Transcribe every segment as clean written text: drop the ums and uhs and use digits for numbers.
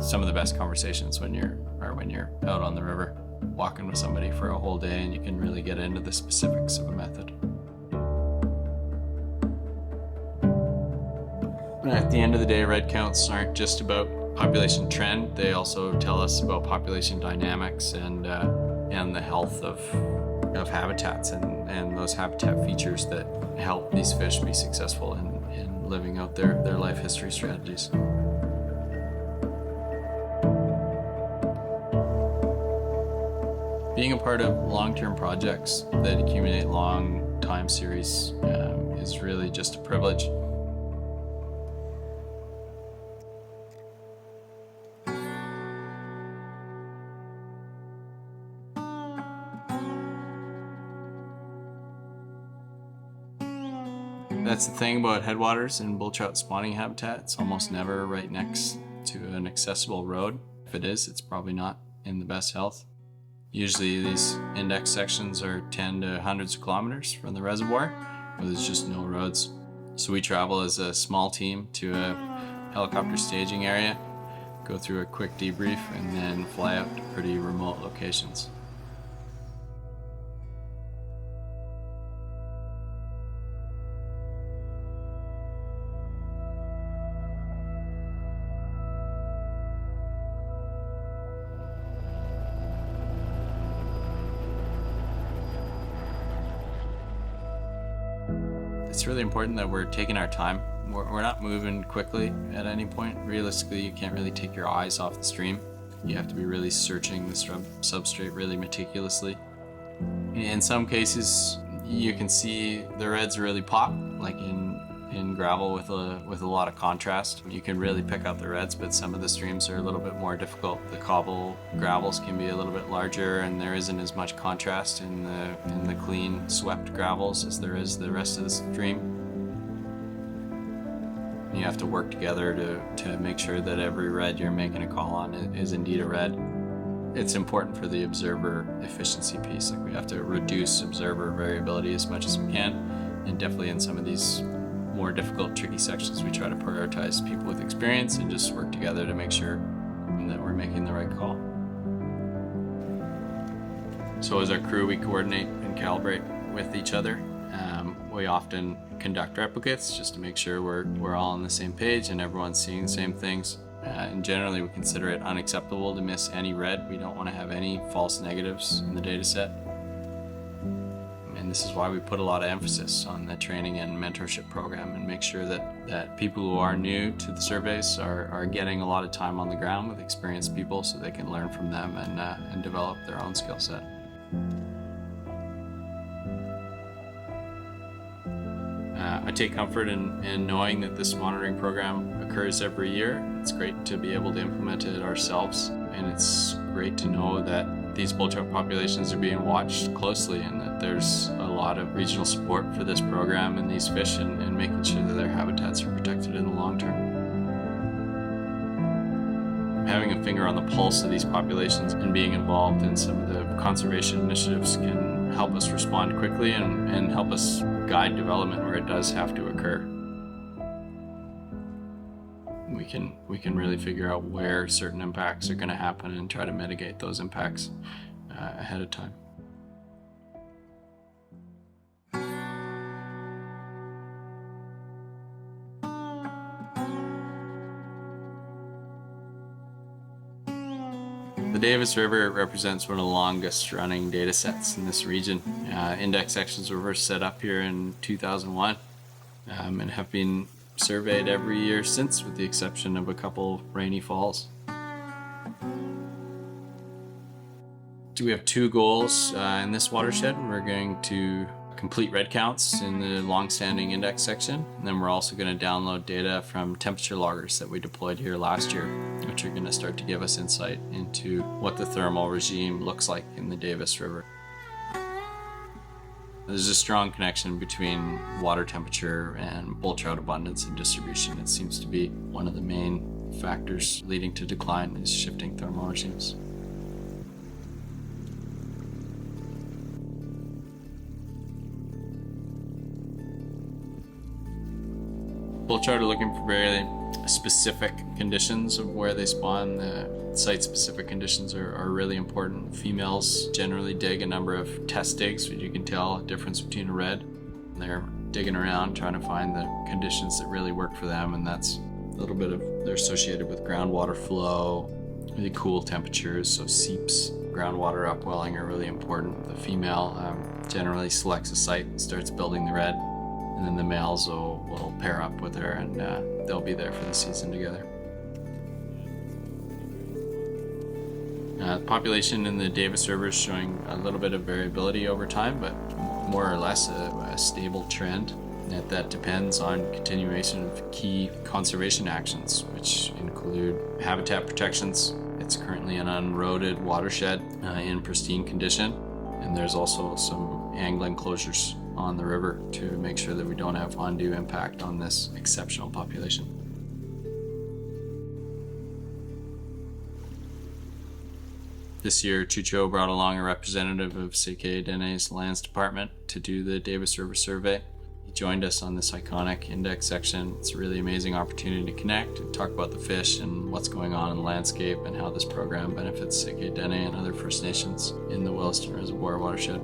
Some of the best conversations when you're out on the river, walking with somebody for a whole day, and you can really get into the specifics of a method. At the end of the day, red counts aren't just about population trend. They also tell us about population dynamics and the health of habitats and those habitat features that help these fish be successful in living out their life history strategies. Being a part of long-term projects that accumulate long time series is really just a privilege. That's the thing about headwaters and bull trout spawning habitat. It's almost never right next to an accessible road. If it is, it's probably not in the best health. Usually these index sections are 10 to hundreds of kilometers from the reservoir, where there's just no roads. So we travel as a small team to a helicopter staging area, go through a quick debrief, and then fly out to pretty remote locations. It's really important that we're taking our time. We're not moving quickly at any point. Realistically, you can't really take your eyes off the stream. You have to be really searching the substrate really meticulously. In some cases, you can see the reds really pop, like in gravel with a lot of contrast. You can really pick out the reds, but some of the streams are a little bit more difficult. The cobble gravels can be a little bit larger, and there isn't as much contrast in the clean swept gravels as there is the rest of the stream. You have to work together to make sure that every red you're making a call on is indeed a red. It's important for the observer efficiency piece. Like, we have to reduce observer variability as much as we can, and definitely in some of these more difficult, tricky sections, we try to prioritize people with experience and just work together to make sure that we're making the right call. So as our crew, we coordinate and calibrate with each other. We often conduct replicates just to make sure we're all on the same page and everyone's seeing the same things. And generally, we consider it unacceptable to miss any red. We don't want to have any false negatives in the data set. And this is why we put a lot of emphasis on the training and mentorship program, and make sure that people who are new to the surveys are getting a lot of time on the ground with experienced people, so they can learn from them and develop their own skill set. I take comfort in knowing that this monitoring program occurs every year. It's great to be able to implement it ourselves, and it's great to know that these bull trout populations are being watched closely, and that there's a lot of regional support for this program and these fish, and making sure that their habitats are protected in the long term. Having a finger on the pulse of these populations and being involved in some of the conservation initiatives can help us respond quickly and help us guide development where it does have to occur. We can really figure out where certain impacts are going to happen and try to mitigate those impacts ahead of time. The Davis River represents one of the longest running data sets in this region. Index sections were first set up here in 2001 and have been surveyed every year since, with the exception of a couple rainy falls. So we have two goals in this watershed. We're going to complete red counts in the long-standing index section, and then we're also going to download data from temperature loggers that we deployed here last year, which are going to start to give us insight into what the thermal regime looks like in the Davis River. There's a strong connection between water temperature and bull trout abundance and distribution. It seems to be one of the main factors leading to decline is shifting thermal regimes. Bull trout are looking for very specific conditions of where they spawn. The site-specific conditions are really important. Females generally dig a number of test digs, which you can tell a difference between a red. They're digging around trying to find the conditions that really work for them, and that's a little bit of, they're associated with groundwater flow, really cool temperatures, so seeps, groundwater upwelling are really important. The female generally selects a site and starts building the red, and then the males will pair up with her, and they'll be there for the season together. The population in the Davis River is showing a little bit of variability over time, but more or less a stable trend. That depends on continuation of key conservation actions, which include habitat protections. It's currently an unroaded watershed in pristine condition, and there's also some angling closures on the river to make sure that we don't have undue impact on this exceptional population. This year, Chu Cho brought along a representative of Tsay Keh Dene's lands department to do the Davis River survey. He joined us on this iconic index section. It's a really amazing opportunity to connect and talk about the fish and what's going on in the landscape and how this program benefits Tsay Keh Dene and other First Nations in the Williston Reservoir watershed.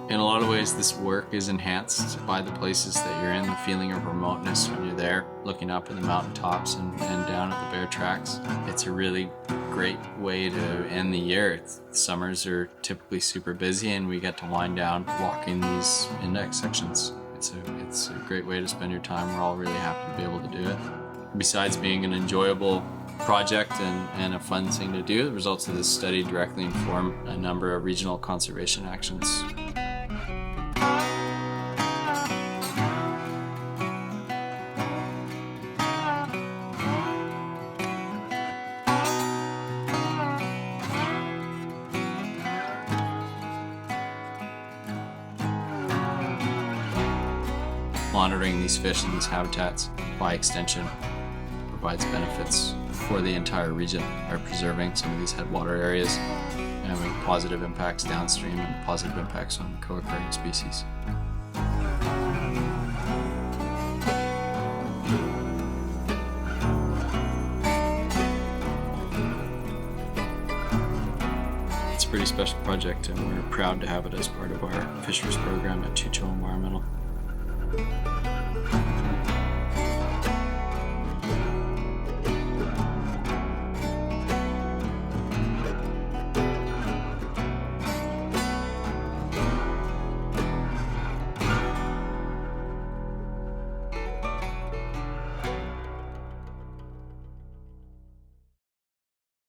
In a lot of ways, this work is enhanced by the places that you're in, the feeling of remoteness when you're there, looking up at the mountaintops and down at the bear tracks. It's a really great way to end the year. Summers are typically super busy, and we get to wind down walking these index sections. It's a great way to spend your time. We're all really happy to be able to do it. Besides being an enjoyable project and a fun thing to do, the results of this study directly inform a number of regional conservation actions. Monitoring these fish in these habitats, by extension, provides benefits for the entire region by preserving some of these headwater areas and having positive impacts downstream and positive impacts on co-occurring species. It's a pretty special project, and we're proud to have it as part of our fisheries program at Chu Cho Environmental.